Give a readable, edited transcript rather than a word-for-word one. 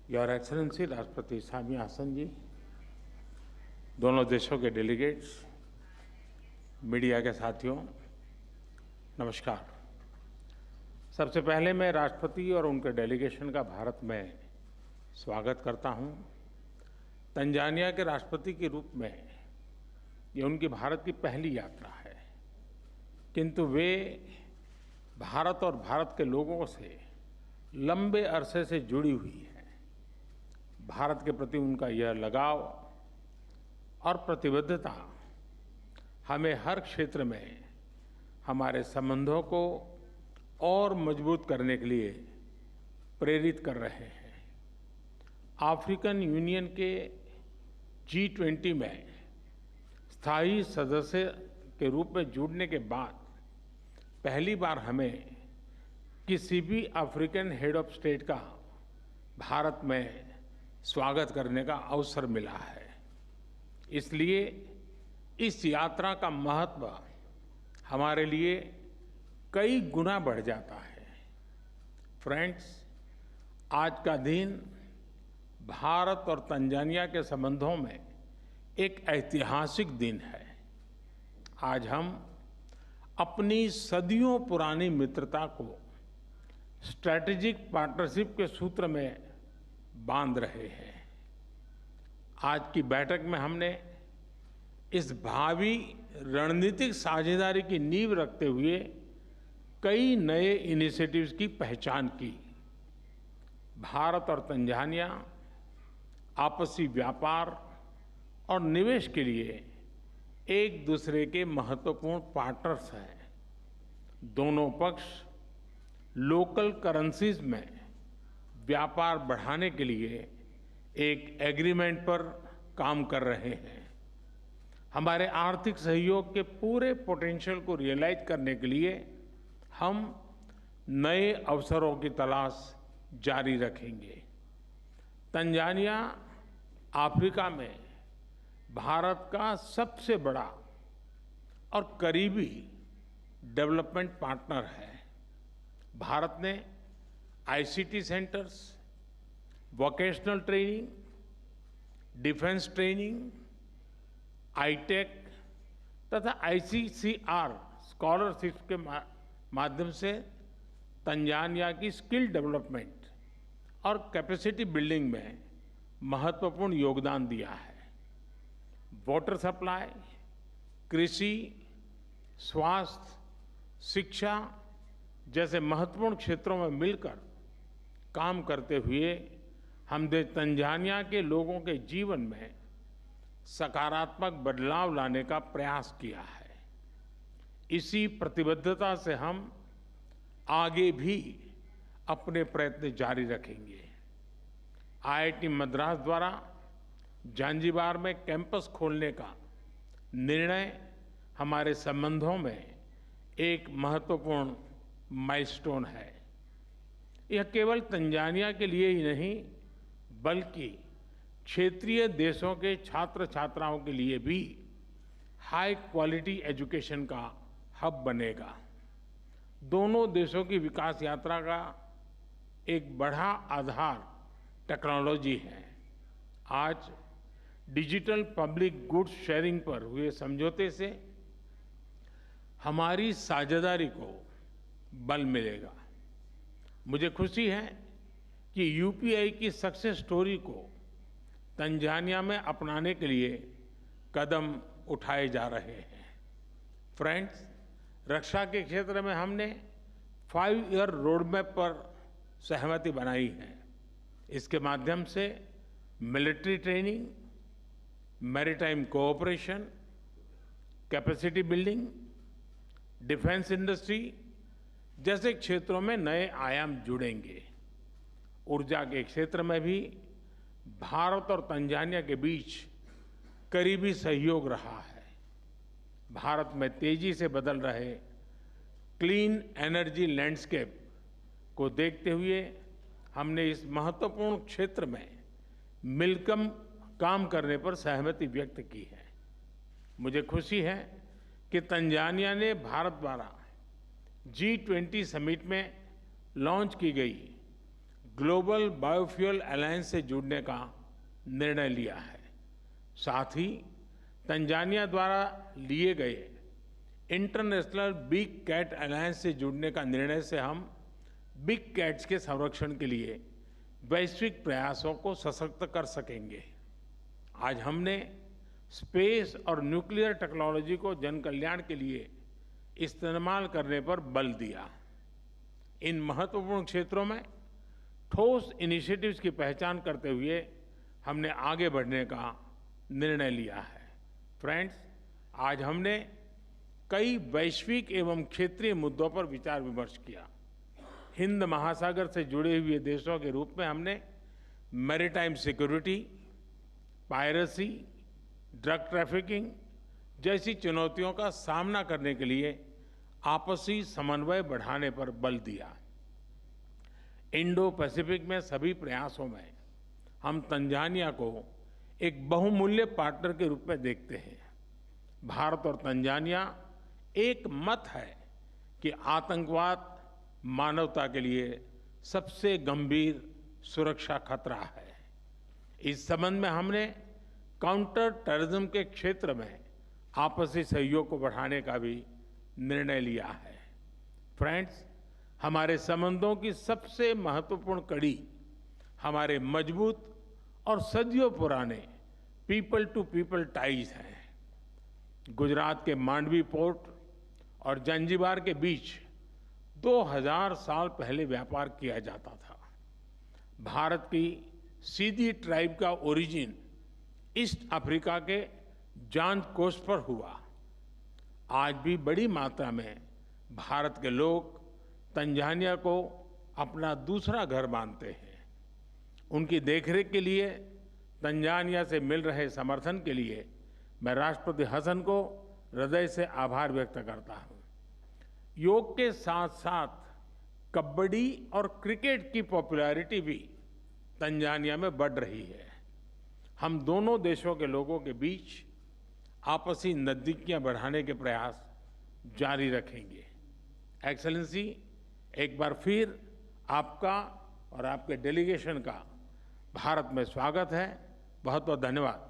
Your excellency राष्ट्रपति स्वामी हासन जी, दोनों देशों के डेलीगेट्स, मीडिया के साथियों, नमस्कार। सबसे पहले मैं राष्ट्रपति और उनके डेलीगेशन का भारत में स्वागत करता हूं। तंजानिया के राष्ट्रपति के रूप में ये उनकी भारत की पहली यात्रा है, किंतु वे भारत और भारत के लोगों से लंबे अरसे से जुड़ी हुई हैं। भारत के प्रति उनका यह लगाव और प्रतिबद्धता हमें हर क्षेत्र में हमारे संबंधों को और मजबूत करने के लिए प्रेरित कर रहे हैं। अफ्रीकन यूनियन के G20 में स्थायी सदस्य के रूप में जुड़ने के बाद पहली बार हमें किसी भी अफ्रीकन हेड ऑफ स्टेट का भारत में स्वागत करने का अवसर मिला है। इसलिए इस यात्रा का महत्व हमारे लिए कई गुना बढ़ जाता है। फ्रेंड्स, आज का दिन भारत और तंजानिया के संबंधों में एक ऐतिहासिक दिन है। आज हम अपनी सदियों पुरानी मित्रता को स्ट्रैटेजिक पार्टनरशिप के सूत्र में बांध रहे हैं। आज की बैठक में हमने इस भावी रणनीतिक साझेदारी की नींव रखते हुए कई नए इनिशिएटिव्स की पहचान की। भारत और तंजानिया आपसी व्यापार और निवेश के लिए एक दूसरे के महत्वपूर्ण पार्टनर्स हैं। दोनों पक्ष लोकल करेंसीज में व्यापार बढ़ाने के लिए एक एग्रीमेंट पर काम कर रहे हैं। हमारे आर्थिक सहयोग के पूरे पोटेंशियल को रियलाइज करने के लिए हम नए अवसरों की तलाश जारी रखेंगे। तंजानिया अफ्रीका में भारत का सबसे बड़ा और करीबी डेवलपमेंट पार्टनर है। भारत ने ICT centres, vocational training, defence training, ITEC तथा ICCR स्कॉलरशिप के माध्यम से तंजानिया की स्किल डेवलपमेंट और कैपेसिटी बिल्डिंग में महत्वपूर्ण योगदान दिया है। वाटर सप्लाई, कृषि, स्वास्थ्य, शिक्षा जैसे महत्वपूर्ण क्षेत्रों में मिलकर काम करते हुए हमने तंजानिया के लोगों के जीवन में सकारात्मक बदलाव लाने का प्रयास किया है। इसी प्रतिबद्धता से हम आगे भी अपने प्रयत्न जारी रखेंगे। IIT मद्रास द्वारा जांजिबार में कैंपस खोलने का निर्णय हमारे संबंधों में एक महत्वपूर्ण माइलस्टोन है। यह केवल तंजानिया के लिए ही नहीं, बल्कि क्षेत्रीय देशों के छात्र छात्राओं के लिए भी हाई क्वालिटी एजुकेशन का हब बनेगा। दोनों देशों की विकास यात्रा का एक बड़ा आधार टेक्नोलॉजी है। आज डिजिटल पब्लिक गुड्स शेयरिंग पर हुए समझौते से हमारी साझेदारी को बल मिलेगा। मुझे खुशी है कि UPI की सक्सेस स्टोरी को तंजानिया में अपनाने के लिए कदम उठाए जा रहे हैं। फ्रेंड्स, रक्षा के क्षेत्र में हमने 5-year रोडमैप पर सहमति बनाई है। इसके माध्यम से military training, maritime cooperation, capacity building, defence industry जैसे क्षेत्रों में नए आयाम जुड़ेंगे। ऊर्जा के क्षेत्र में भी भारत और तंजानिया के बीच करीबी सहयोग रहा है। भारत में तेजी से बदल रहे क्लीन एनर्जी लैंडस्केप को देखते हुए हमने इस महत्वपूर्ण क्षेत्र में मिलकर काम करने पर सहमति व्यक्त की है। मुझे खुशी है कि तंजानिया ने भारत द्वारा G20 समिट में लॉन्च की गई ग्लोबल बायोफ्यूल अलायंस से जुड़ने का निर्णय लिया है। साथ ही तंजानिया द्वारा लिए गए इंटरनेशनल बिग कैट अलायंस से जुड़ने का निर्णय से हम बिग कैट्स के संरक्षण के लिए वैश्विक प्रयासों को सशक्त कर सकेंगे। आज हमने स्पेस और न्यूक्लियर टेक्नोलॉजी को जन कल्याण के लिए इस्तेमाल करने पर बल दिया। इन महत्वपूर्ण क्षेत्रों में ठोस इनिशिएटिव्स की पहचान करते हुए हमने आगे बढ़ने का निर्णय लिया है। फ्रेंड्स, आज हमने कई वैश्विक एवं क्षेत्रीय मुद्दों पर विचार विमर्श किया। हिंद महासागर से जुड़े हुए देशों के रूप में हमने maritime security, piracy, drug trafficking जैसी चुनौतियों का सामना करने के लिए आपसी समन्वय बढ़ाने पर बल दिया। इंडो पैसिफिक में सभी प्रयासों में हम तंजानिया को एक बहुमूल्य पार्टनर के रूप में देखते हैं। भारत और तंजानिया एक मत है कि आतंकवाद मानवता के लिए सबसे गंभीर सुरक्षा खतरा है। इस संबंध में हमने काउंटर टेररिज्म के क्षेत्र में आपसी सहयोग को बढ़ाने का भी निर्णय लिया है। फ्रेंड्स, हमारे संबंधों की सबसे महत्वपूर्ण कड़ी हमारे मजबूत और सदियों पुराने पीपल टू पीपल टाइज हैं। गुजरात के मांडवी पोर्ट और जंजीबार के बीच 2000 साल पहले व्यापार किया जाता था। भारत की सीधी ट्राइब का ओरिजिन ईस्ट अफ्रीका के जांज कोस्ट पर हुआ। आज भी बड़ी मात्रा में भारत के लोग तंजानिया को अपना दूसरा घर मानते हैं। उनकी देखरेख के लिए तंजानिया से मिल रहे समर्थन के लिए मैं राष्ट्रपति हसन को हृदय से आभार व्यक्त करता हूं। योग के साथ साथ कबड्डी और क्रिकेट की पॉपुलैरिटी भी तंजानिया में बढ़ रही है। हम दोनों देशों के लोगों के बीच आपसी नजदीकियां बढ़ाने के प्रयास जारी रखेंगे। एक्सेलेंसी, एक बार फिर आपका और आपके डेलीगेशन का भारत में स्वागत है। बहुत बहुत धन्यवाद।